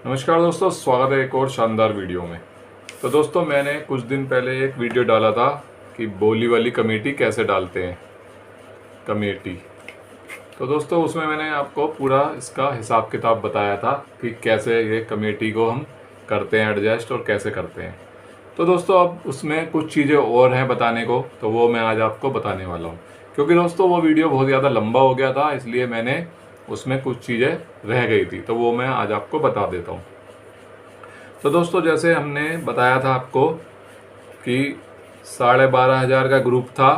नमस्कार दोस्तों, स्वागत है एक और शानदार वीडियो में। तो दोस्तों, मैंने कुछ दिन पहले एक वीडियो डाला था कि बोली वाली कमेटी कैसे डालते हैं कमेटी। तो दोस्तों, उसमें मैंने आपको पूरा इसका हिसाब किताब बताया था कि कैसे ये कमेटी को हम करते हैं एडजस्ट और कैसे करते हैं। तो दोस्तों, अब उसमें कुछ चीज़ें और हैं बताने को, तो वो मैं आज आपको बताने वाला हूँ। क्योंकि दोस्तों वो वीडियो बहुत ज़्यादा लंबा हो गया था, इसलिए मैंने उसमें कुछ चीज़ें रह गई थी, तो वो मैं आज आपको बता देता हूँ। तो दोस्तों, जैसे हमने बताया था आपको कि 12,500 का ग्रुप था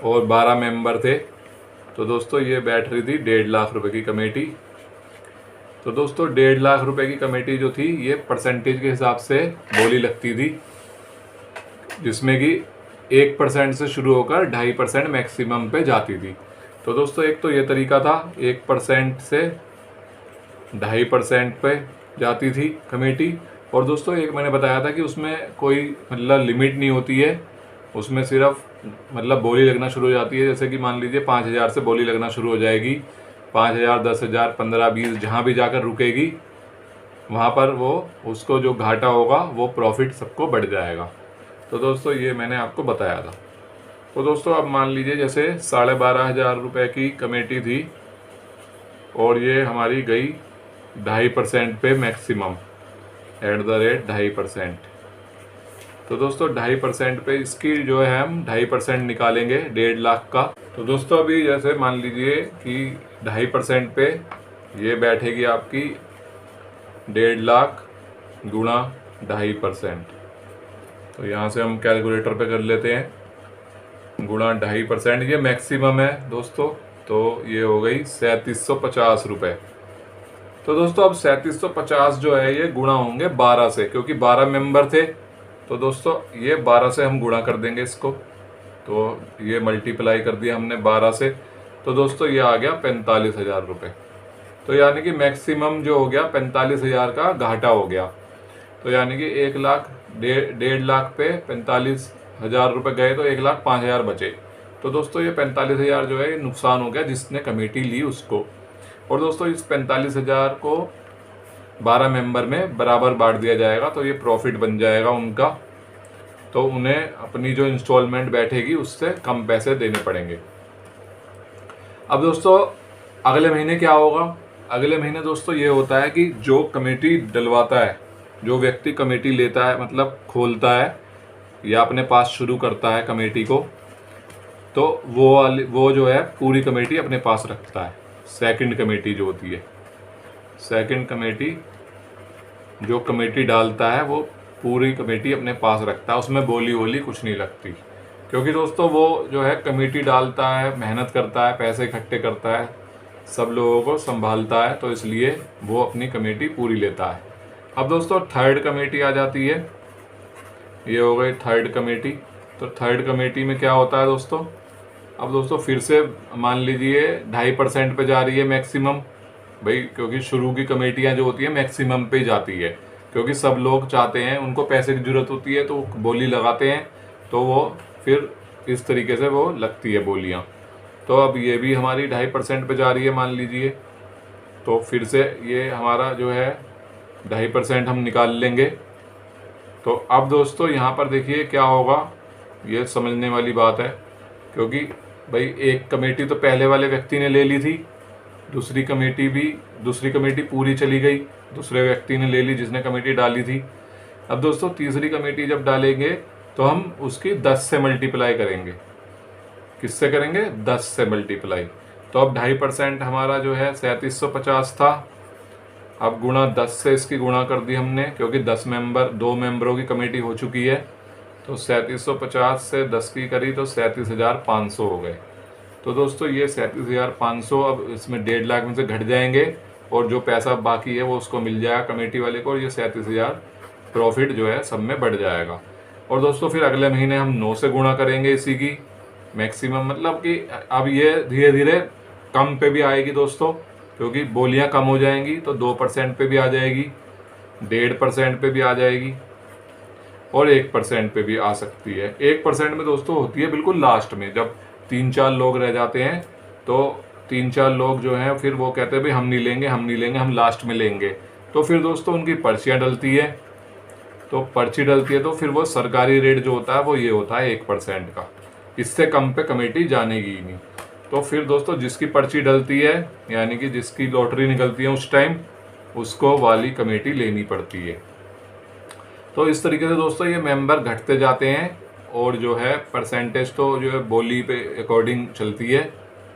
और 12 मेंबर थे। तो दोस्तों, ये बैठ रही थी 1.5 लाख रुपए की कमेटी। तो दोस्तों, 1.5 लाख रुपए की कमेटी जो थी, ये परसेंटेज के हिसाब से बोली लगती थी, जिसमें कि 1% से शुरू होकर 2.5% मैक्सिमम पे जाती थी। तो दोस्तों, एक तो ये तरीका था, 1% से 2.5% पे जाती थी कमेटी। और दोस्तों, एक मैंने बताया था कि उसमें कोई मतलब लिमिट नहीं होती है, उसमें सिर्फ मतलब बोली लगना शुरू हो जाती है। जैसे कि मान लीजिए 5,000 से बोली लगना शुरू हो जाएगी, 5,000, 10,000, 15, 20 जहाँ भी जाकर रुकेगी, वहाँ पर वो उसको जो घाटा होगा वो प्रॉफिट सबको बढ़ जाएगा। तो दोस्तों, ये मैंने आपको बताया था। तो दोस्तों, अब मान लीजिए जैसे 12,500 रुपये की कमेटी थी और ये हमारी गई 2.5% पे मैक्सिमम @ 2.5%। तो दोस्तों, 2.5% पे इसकी जो है हम 2.5% निकालेंगे 1.5 लाख का। तो दोस्तों, अभी जैसे मान लीजिए कि 2.5% पे ये बैठेगी आपकी 1.5 लाख गुणा 2.5%। तो यहाँ से हम कैलकुलेटर पे कर लेते हैं, गुणा 2.5%, ये मैक्सिमम है दोस्तों। तो ये हो गई 3,750 रुपये। तो दोस्तों, अब 3,750 जो है ये गुणा होंगे 12 से, क्योंकि 12 मेंबर थे। तो दोस्तों, ये 12 से हम गुणा कर देंगे इसको। तो ये मल्टीप्लाई कर दिया हमने 12 से। तो दोस्तों, ये आ गया 45,000 रुपये। तो यानी कि मैक्सिमम जो हो गया 45,000 का घाटा हो गया। तो यानी कि 1 लाख 1.5 लाख पे 45,000 रुपये गए, तो 1,05,000 बचे। तो दोस्तों, ये 45,000 जो है ये नुकसान हो गया जिसने कमेटी ली उसको। और दोस्तों, इस 45,000 को 12 मेंबर में बराबर बांट दिया जाएगा, तो ये प्रॉफिट बन जाएगा उनका। तो उन्हें अपनी जो इंस्टॉलमेंट बैठेगी उससे कम पैसे देने पड़ेंगे। अब दोस्तों, अगले महीने क्या होगा? अगले महीने दोस्तों ये होता है कि जो कमेटी डलवाता है, जो व्यक्ति कमेटी लेता है, मतलब खोलता है या अपने पास शुरू करता है कमेटी को, तो वो जो है पूरी कमेटी अपने पास रखता है। सेकंड कमेटी जो होती है, सेकंड कमेटी जो कमेटी डालता है वो पूरी कमेटी अपने पास रखता है, उसमें बोली वोली कुछ नहीं लगती। क्योंकि दोस्तों, वो जो है कमेटी डालता है, मेहनत करता है, पैसे इकट्ठे करता है, सब लोगों को संभालता है, तो इसलिए वो अपनी कमेटी पूरी लेता है। अब दोस्तों, थर्ड कमेटी आ जाती है। ये हो गई थर्ड कमेटी। तो थर्ड कमेटी में क्या होता है दोस्तों? अब दोस्तों, फिर से मान लीजिए 2.5% पे जा रही है मैक्सिमम भाई, क्योंकि शुरू की कमेटियां जो होती है मैक्सिमम पे जाती है, क्योंकि सब लोग चाहते हैं, उनको पैसे की जरूरत होती है, तो बोली लगाते हैं, तो वो फिर इस तरीके से वो लगती है बोलियां। तो अब ये भी हमारी 2.5% पे जा रही है मान लीजिए। तो फिर से ये हमारा जो है 2.5% हम निकाल लेंगे। तो अब दोस्तों, यहाँ पर देखिए क्या होगा, ये समझने वाली बात है। क्योंकि भाई एक कमेटी तो पहले वाले व्यक्ति ने ले ली थी, दूसरी कमेटी पूरी चली गई, दूसरे व्यक्ति ने ले ली जिसने कमेटी डाली थी। अब दोस्तों, तीसरी कमेटी जब डालेंगे तो हम उसकी 10 से मल्टीप्लाई करेंगे। किससे करेंगे? 10 से मल्टीप्लाई। तो अब 2.5% हमारा जो है 3,750 था। अब गुणा 10 से इसकी गुणा कर दी हमने, क्योंकि 2 मेंबरों की कमेटी हो चुकी है। तो 3,750 से 10 की करी तो 37,500 हो गए। तो दोस्तों, ये 37,500 अब इसमें 1.5 लाख में से घट जाएंगे, और जो पैसा बाकी है वो उसको मिल जाएगा कमेटी वाले को, और ये 37,000 प्रॉफिट जो है सब में बढ़ जाएगा। और दोस्तों, फिर अगले महीने हम 9 से गुणा करेंगे इसी की मैक्सिमम, मतलब कि अब ये धीरे धीरे कम पे भी आएगी दोस्तों, क्योंकि बोलियां कम हो जाएंगी, तो 2% पे भी आ जाएगी, 1.5% पे भी आ जाएगी, और 1% पे भी आ सकती है। 1% में दोस्तों होती है बिल्कुल लास्ट में, जब 3-4 लोग रह जाते हैं, तो 3-4 लोग जो हैं फिर वो कहते हैं भाई हम नहीं लेंगे, हम लास्ट में लेंगे। तो फिर दोस्तों उनकी पर्चियाँ डलती है, तो पर्ची डलती है तो फिर वो सरकारी रेट जो होता है वो ये होता है 1% का, इससे कम पे कमेटी जानेगी ही नहीं। तो फिर दोस्तों जिसकी पर्ची डलती है, यानी कि जिसकी लॉटरी निकलती है उस टाइम, उसको वाली कमेटी लेनी पड़ती है। तो इस तरीके से दोस्तों ये मेंबर घटते जाते हैं, और जो है परसेंटेज तो जो है बोली पे अकॉर्डिंग चलती है।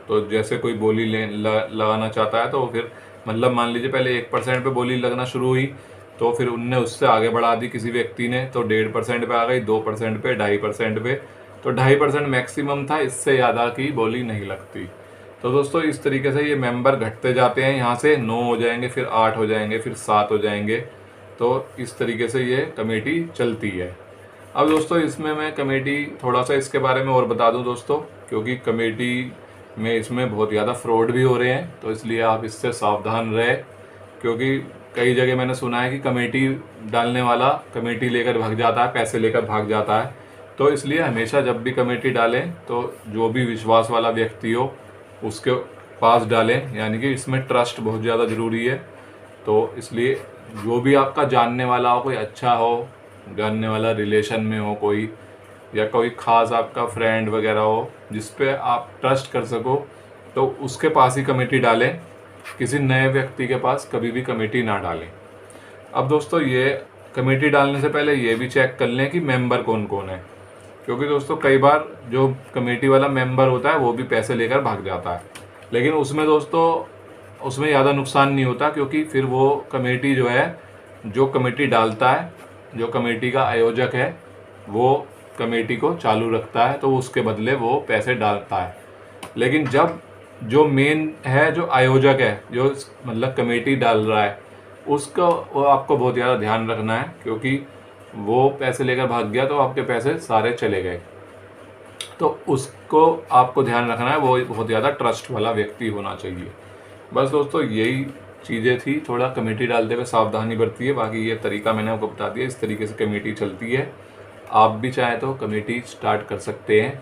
तो जैसे कोई बोली लगाना चाहता है तो फिर मतलब मान लीजिए पहले 1% पे बोली लगना शुरू हुई, तो फिर उनने उससे आगे बढ़ा दी किसी व्यक्ति ने, तो 1.5% पे आ गई, 2% पे, 2.5% पे, तो 2.5% मैक्सिमम था, इससे ज़्यादा की बोली नहीं लगती। तो दोस्तों इस तरीके से ये मेंबर घटते जाते हैं, यहाँ से 9 हो जाएंगे, फिर 8 हो जाएंगे, फिर 7 हो जाएंगे। तो इस तरीके से ये कमेटी चलती है। अब दोस्तों इसमें मैं कमेटी थोड़ा सा इसके बारे में और बता दूं दोस्तों, क्योंकि कमेटी में इसमें बहुत ज़्यादा फ्रॉड भी हो रहे हैं, तो इसलिए आप इससे सावधान रहे। क्योंकि कई जगह मैंने सुना है कि कमेटी डालने वाला कमेटी लेकर भाग जाता है, पैसे लेकर भाग जाता है। तो इसलिए हमेशा जब भी कमेटी डालें तो जो भी विश्वास वाला व्यक्ति हो उसके पास डालें, यानी कि इसमें ट्रस्ट बहुत ज़्यादा ज़रूरी है। तो इसलिए जो भी आपका जानने वाला हो, कोई अच्छा हो, जानने वाला रिलेशन में हो कोई, या कोई ख़ास आपका फ्रेंड वगैरह हो जिस पे आप ट्रस्ट कर सको, तो उसके पास ही कमेटी डालें। किसी नए व्यक्ति के पास कभी भी कमेटी ना डालें। अब दोस्तों ये कमेटी डालने से पहले ये भी चेक कर लें कि मेंबर कौन कौन है, क्योंकि दोस्तों कई बार जो कमेटी वाला मेंबर होता है वो भी पैसे लेकर भाग जाता है, लेकिन उसमें दोस्तों उसमें ज़्यादा नुकसान नहीं होता, क्योंकि फिर वो कमेटी जो है, जो कमेटी डालता है, जो कमेटी का आयोजक है, वो कमेटी को चालू रखता है, तो उसके बदले वो पैसे डालता है। लेकिन जब जो मेन है, जो आयोजक है, जो मतलब कमेटी डाल रहा है, उसका वो आपको बहुत ज़्यादा ध्यान रखना है, क्योंकि वो पैसे लेकर भाग गया तो आपके पैसे सारे चले गए। तो उसको आपको ध्यान रखना है, वो बहुत ज़्यादा ट्रस्ट वाला व्यक्ति होना चाहिए। बस दोस्तों यही चीज़ें थी, थोड़ा कमेटी डालते हुए सावधानी बरती है। बाकी ये तरीका मैंने आपको बता दिया, इस तरीके से कमेटी चलती है। आप भी चाहें तो कमेटी स्टार्ट कर सकते हैं,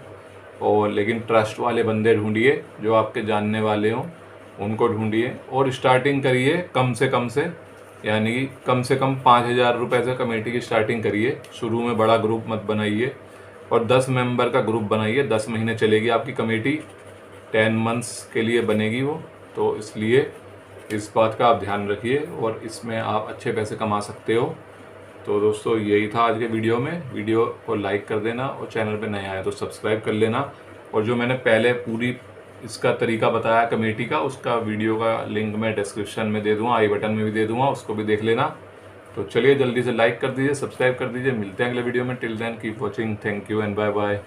और लेकिन ट्रस्ट वाले बंदे ढूंढिए, जो आपके जानने वाले हों उनको ढूंढिए, और स्टार्टिंग करिए कम से, यानी कि कम से कम 5,000 रुपये से कमेटी की स्टार्टिंग करिए। शुरू में बड़ा ग्रुप मत बनाइए, और 10 मेंबर का ग्रुप बनाइए। 10 महीने चलेगी आपकी कमेटी, 10 मंथ्स के लिए बनेगी वो। तो इसलिए इस बात का आप ध्यान रखिए, और इसमें आप अच्छे पैसे कमा सकते हो। तो दोस्तों यही था आज के वीडियो में। वीडियो को लाइक कर देना, और चैनल पे नए आए तो सब्सक्राइब कर लेना। और जो मैंने पहले पूरी इसका तरीका बताया कमेटी का, उसका वीडियो का लिंक मैं डिस्क्रिप्शन में दे दूँगा, आई बटन में भी दे दूँगा, उसको भी देख लेना। तो चलिए जल्दी से लाइक कर दीजिए, सब्सक्राइब कर दीजिए। मिलते हैं अगले वीडियो में। Till then keep watching, thank you and bye bye.